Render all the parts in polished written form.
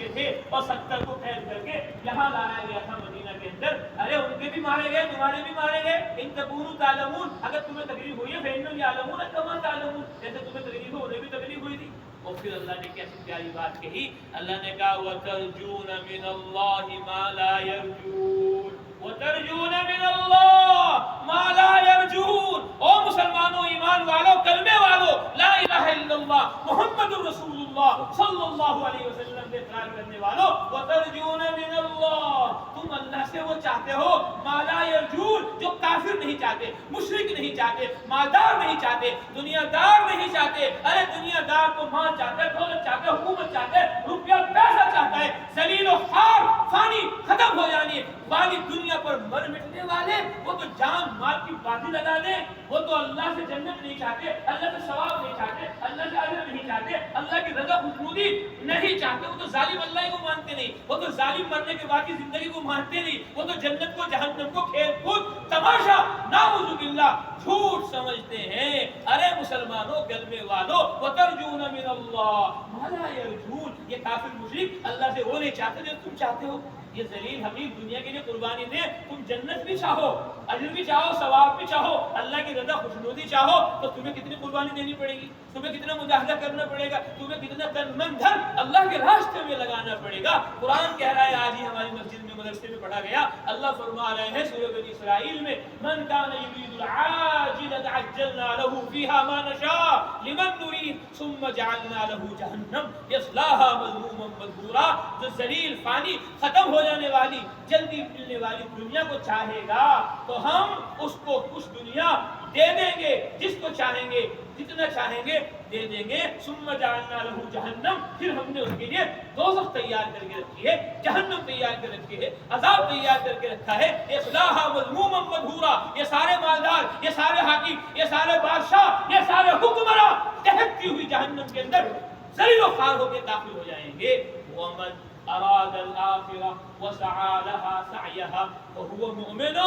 بچے تھے اور 70 کو قید کر کے یہاں لایا گیا تھا مدینہ کے اندر. ارے ان کے بھی مارے گئے, تمہارے بھی مارے گئے. ان تکونوا تعلمون, اگر تمہیں تکلیف ہوئی ہے فإنهم يعلمون كما تعلمون, جیسے تمہیں تکلیف ہو انہیں بھی تکلیف ہوئی تھی. اور پھر اللہ نے کیسی پیاری بات کہی, اللہ نے کہا وَتَرْجُونَ مِنَ اللَّهِ مَا لَا يَرْجُونَ, وَتَرْجُونَ مِنَ اللَّهِ مَا لَا يَرْجُونَ. او مسلمانوں, ایمان والوں, کلمے والوں, لا الہ الا اللہ محمد رسول اللہ صلی اللہ علیہ وسلم کے اقرار کرنے والوں, وَتَرْجُونَ مِنَ اللَّهِ, تم اللہ سے وہ چاہتے ہو مَا لَا يَرْجُونَ, جو کافر نہیں چاہتے, مشرک نہیں چاہتے, مالدار نہیں چاہتے, دنیا دار نہیں چاہتے. ارے دنیا دار کو مال چاہتا ہے, دولت چاہتا ہے, حکومت چاہتا ہے, روپیہ پیسہ چاہتا ہے, ذلیل و خوار, فانی, ختم ہو جانی والی دنیا پر مر مٹنے والے, وہ تو جان مال کی بازی لگا دیں. وہ تو اللہ سے جنت نہیں چاہتے, اللہ سے ثواب نہیں چاہتے, اللہ سے اجر نہیں چاہتے, اللہ کی رضا خوشنودی نہیں چاہتے. وہ تو ظالم اللہ کو مانتے نہیں, وہ تو ظالم مرنے کے بعد کی زندگی کو مانتے نہیں, وہ تو جنت کو جہنم کو کھیل کود تماشا نعوذ باللہ جھوٹ سمجھتے ہیں. ارے مسلمانوں, کلمے والوں, وَتَرْجُونَ مِنَ اللَّهِ مَا لَا يَرْجُونَ, یہ کافر مشرک اللہ سے وہ نہیں چاہتے جو تم چاہتے ہو. یہ ذلیل حقیر دنیا کے لیے قربانی دیں. تم جنت بھی چاہو, اجر بھی چاہو, ثواب بھی چاہو, اللہ کی رضا خوشنودی چاہو, تو تمہیں کتنی قربانی دینی پڑے گی, تمہیں کتنا مجاہدہ کرنا پڑے گا, تمہیں کتنا تن من دھن اللہ کے راستے میں لگانا پڑے گا. قرآن کہہ رہا ہے, آج ہی ہماری مسجد میں مدرسے میں پڑھا گیا, اللہ فرما رہے ہیں سورہ بنی اسرائیل میں, من کان یرید العاجلۃ عجلنا له فیہا ما نشاء لمن نرید ثم جعلنا له جہنم یصلاھا مذموما مدحورا. جو ذلیل, فانی, ختم ہو جانے والی, جلدی ملنے والی دنیا کو چاہے گا تو ہم اس کو کچھ دنیا دے دیں گے, جس کو چاہیں گے, جتنا چاہیں گے دے دیں گے. ثم جعلنا له جہنم, پھر ہم نے اس کے لیے دوزخ تیار کر کے رکھی ہے, جہنم تیار کر رکھی ہے, عذاب تیار کر کے رکھا ہے. اصلاحا مذموما مدحورا, یہ سارے مالدار, یہ سارے حاکم, یہ سارے بادشاہ, یہ سارے حکمراں دہکتی ہوئی جہنم کے اندر ذلیل و خوار ہو کے داخل ہو جائیں گے. ومن اراد الآخرة وسعى لها سعيها وهو مؤمن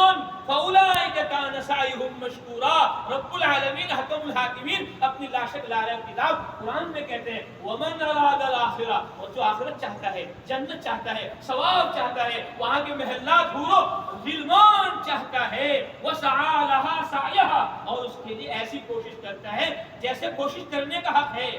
فأولئك كان سعيهم مشكورا. رب العالمین حکم الحاکمین اپنی لا شک لا ریب کتاب قرآن میں کہتے ہیں ومن اراد الآخرة, اور جو آخرت چاہتا ہے, جنت چاہتا ہے, ثواب چاہتا ہے, وہاں کے محلات حور و غلمان چاہتا ہے, وسعى لها سعيها, اور اس کے لیے ایسی کوشش کرتا ہے جیسے کوشش کرنے کا حق ہے.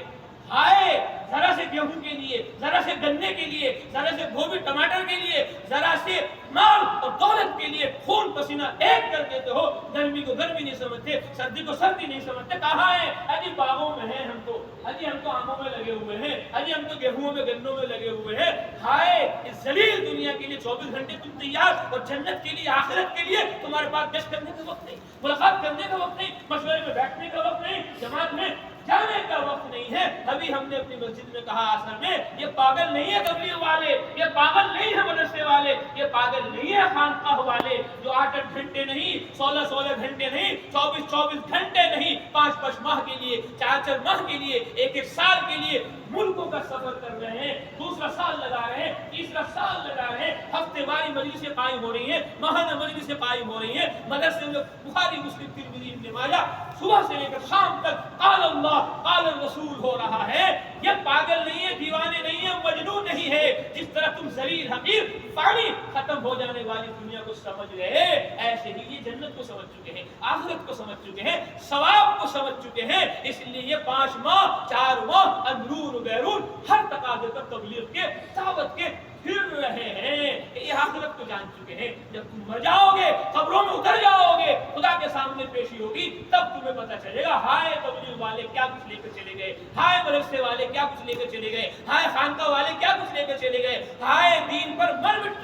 ہائے ذرا سے گیہوں کے لیے, ذرا سے گنے کے لیے, ذرا سے گوبھی ٹماٹر کے لیے, ذرا سے مال اور دولت کے لیے خون پسینہ ایک کر دیتے ہو. گرمی کو گرمی نہیں سمجھتے, سردی کو سردی نہیں سمجھتے. کہاں ہے اجی باغوں میں ہیں ہم تو, اجی ہم تو آموں میں لگے ہوئے ہیں, اجی ہم تو گیہوں میں گنوں میں لگے ہوئے ہیں. ہائے اس ذلیل دنیا کے لیے 24 گھنٹے تم تیار, اور جنت کے لیے, آخرت کے لیے تمہارے پاس گشت کرنے کا وقت نہیں, ملاقات کرنے کا وقت نہیں, مشورے میں بیٹھنے کا وقت نہیں, جماعت میں جانے کا وقت نہیں ہے. ابھی ہم نے اپنی مسجد میں کہا اثر میں, یہ پاگل نہیں ہے تبلیغ والے, یہ پاگل نہیں ہے مدرسے والے, یہ پاگل نہیں ہے خانقاہ والے جو 8 گھنٹے نہیں, 16 گھنٹے نہیں, 24 گھنٹے نہیں, 5 ماہ کے لیے, 4 ماہ کے لیے, 1 سال کے لیے ملکوں کا سفر کر رہے ہیں, دوسرا سال لگا رہے ہیں, تیسرا سال لگا رہے ہیں. ہفتے واری مجلسیں قائم ہو رہی ہیں, ماہانہ مجلسیں قائم ہو رہی ہیں, مدرسے میں بخاری, مسلم, ترمذی, ابن ماجہ صبح سے لے کر شام تک قال اللہ قال الرسول ہو رہا ہے. یہ پاگل نہیں ہے, دیوانے نہیں ہے, مجنون نہیں ہے. جس طرح تم ذلیل حقیر فانی ختم ہو جانے والی دنیا کو سمجھ رہے, ایسے ہی یہ جنت کو سمجھ چکے ہیں, آخرت کو سمجھ چکے ہیں, ثواب کو سمجھ چکے ہیں. اس لیے یہ 5 ماہ 4 ماہ اندرون و بیرون ہر تقاضے پر تبلیغ کے, دعوت کے پھر رہے ہیں. یہ آخرت کو جان چکے ہیں. جب تم مر جاؤ گے, قبروں میں اتر جاؤ گے, خدا کے سامنے پیشی ہوگی, تب تمہیں پتہ چلے گا ہائے تبلیغ والے کیا کچھ لے کر چلے گئے, ہائے مدرسے والے کیا کچھ لے کر چلے گئے, ہائے خانقاہ والے کیا کچھ لے کر چلے گئے, ہائے دین پر مر مٹ